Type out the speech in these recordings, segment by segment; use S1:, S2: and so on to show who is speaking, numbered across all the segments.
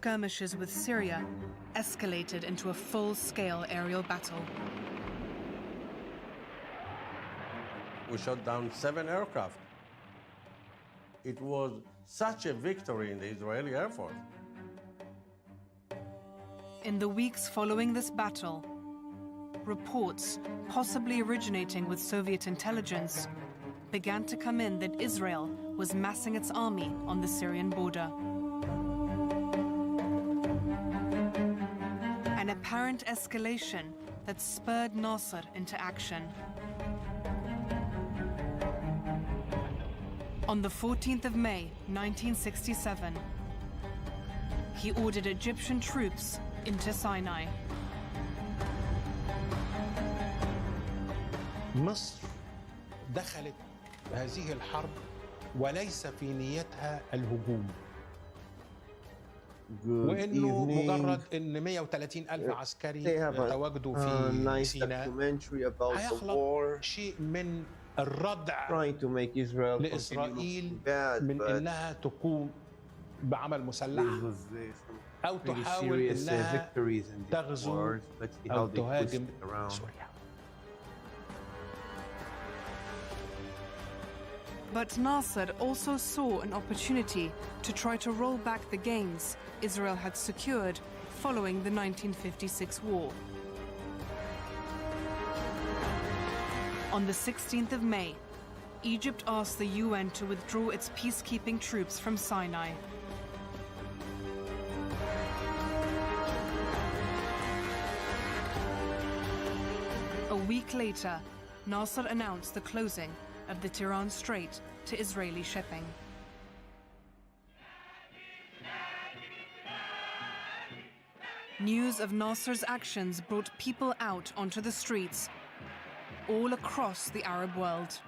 S1: skirmishes with Syria escalated into a full-scale aerial battle.
S2: We shot down 7 aircraft. It was such a victory in the Israeli Air Force.
S1: In the weeks following this battle, reports, possibly originating with Soviet intelligence, began to come in that Israel was massing its army on the Syrian border. An apparent escalation that spurred Nasser into action. On the 14th of May, 1967, he ordered Egyptian troops into Sinai.
S3: مصر دخلت هذه الحرب وليس في نيتها الهجوم. وإنه مجرد إن 130,000 عسكري تواجدوا في سيناء هيخلق شيء من الردع لإسرائيل من إنها تقوم بعمل مسلح أو تحاول إنها تغزو أو تهاجم سوريا.
S1: But Nasser also saw an opportunity to try to roll back the gains Israel had secured following the 1956 war. On the 16th of May, Egypt asked the UN to withdraw its peacekeeping troops from Sinai. A week later, Nasser announced the closing of the Tiran Strait to Israeli shipping. News of Nasser's actions brought people out onto the streets all across the Arab world.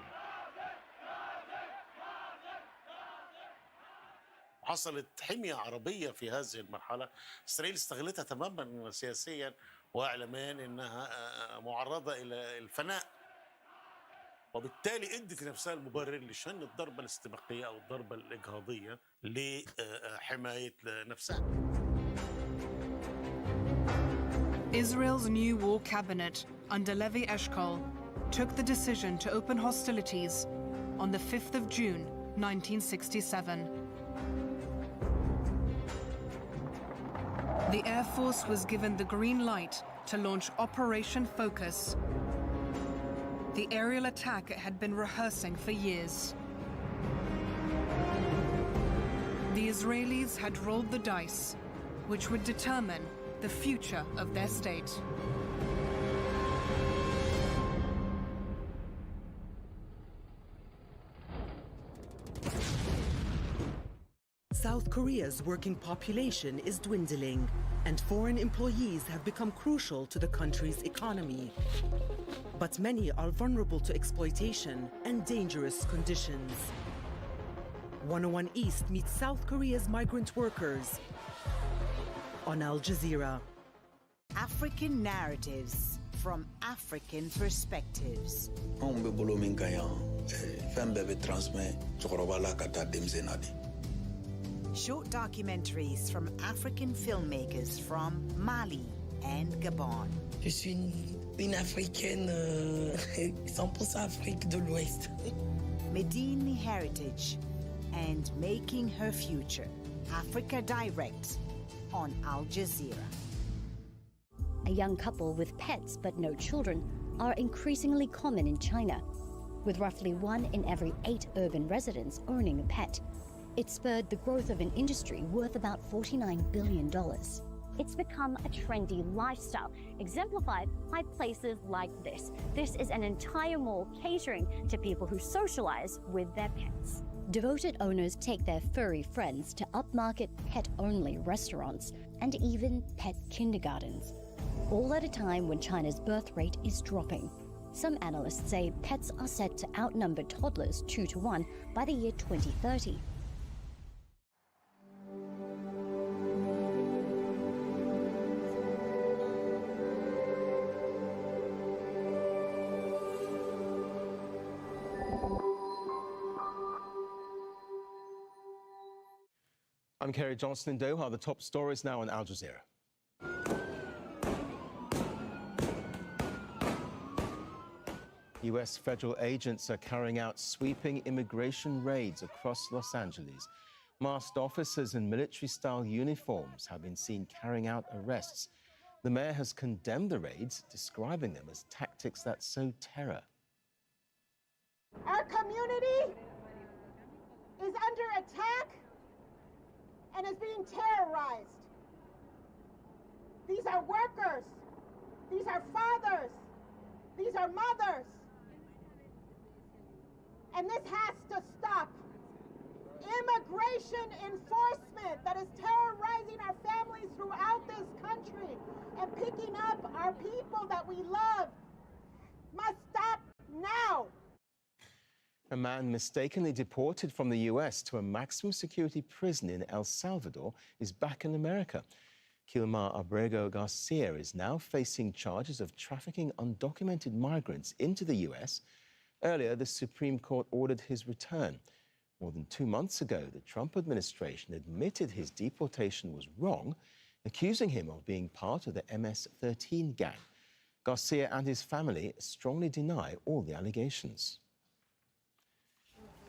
S4: حصلت حمية عربية في هذه المرحلة. إسرائيل استغلتها تماما سياسيا وإعلاميا إنها معرضة إلى الفناء، وبالتالي ادت نفسها المبرر لشن الضربة الاستباقية أو الضربة الإجهاضية لحماية نفسها.
S1: Israel's new war cabinet under Levi Eshkol took the decision to open hostilities on the 5th of June, 1967. The Air Force was given the green light to launch Operation Focus, the aerial attack it had been rehearsing for years. The Israelis had rolled the dice, which would determine the future of their state.
S5: South Korea's working population is dwindling, and foreign employees have become crucial to the country's economy. But many are vulnerable to exploitation and dangerous conditions. 101 East meets South Korea's migrant workers on Al Jazeera.
S6: African narratives from African perspectives. Short documentaries from African filmmakers from Mali and Gabon.
S7: Je suis une Africaine 100% Afrique de l'Ouest.
S6: Medini heritage and making her future. Africa Direct on Al Jazeera.
S8: A young couple with pets but no children are increasingly common in China, with roughly 1 in every 8 urban residents owning a pet. It spurred the growth of an industry worth about $49 billion.
S9: It's become a trendy lifestyle, exemplified by places like this. This is an entire mall catering to people who socialize with their pets.
S8: Devoted owners take their furry friends to upmarket pet-only restaurants and even pet kindergartens, all at a time when China's birth rate is dropping. Some analysts say pets are set to outnumber toddlers 2 to 1 by the year 2030.
S10: I'm Kerry Johnson in Doha. The top stories now on Al Jazeera. U.S. federal agents are carrying out sweeping immigration raids across Los Angeles. Masked officers in military-style uniforms have been seen carrying out arrests. The mayor has condemned the raids, describing them as tactics that sow terror.
S11: Our community is under attack and is being terrorized. These are workers. These are fathers. These are mothers. And this has to stop. Immigration enforcement that is terrorizing our families throughout this country and picking up our people that we love must stop now.
S10: A man mistakenly deported from the U.S. to a maximum security prison in El Salvador is back in America. Kilmar Abrego Garcia is now facing charges of trafficking undocumented migrants into the U.S. Earlier, the Supreme Court ordered his return. More than 2 months ago, the Trump administration admitted his deportation was wrong, accusing him of being part of the MS-13 gang. Garcia and his family strongly deny all the allegations.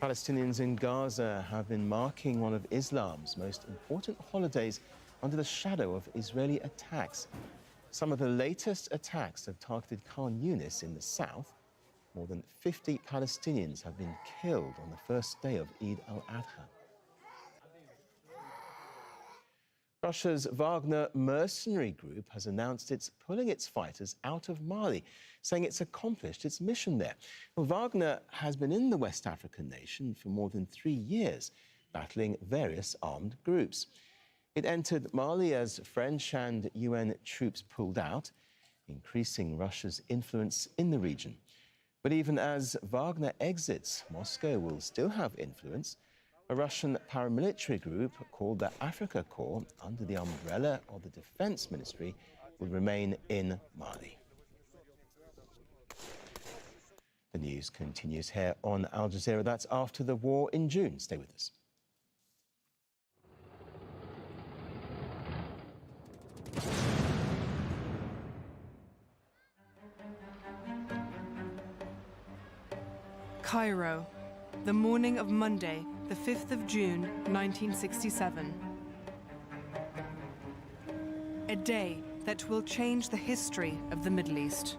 S10: Palestinians in Gaza have been marking one of Islam's most important holidays under the shadow of Israeli attacks. Some of the latest attacks have targeted Khan Yunis in the south. More than 50 Palestinians have been killed on the first day of Eid al-Adha. Russia's Wagner mercenary group has announced it's pulling its fighters out of Mali, saying it's accomplished its mission there. Well, Wagner has been in the West African nation for more than 3 years, battling various armed groups. It entered Mali as French and UN troops pulled out, increasing Russia's influence in the region. But even as Wagner exits, Moscow will still have influence. A Russian paramilitary group called the Africa Corps, under the umbrella of the Defense Ministry, will remain in Mali. The news continues here on Al Jazeera. That's after the war in June. Stay with us.
S1: Cairo, the morning of Monday, the 5th of June, 1967. A day that will change the history of the Middle East.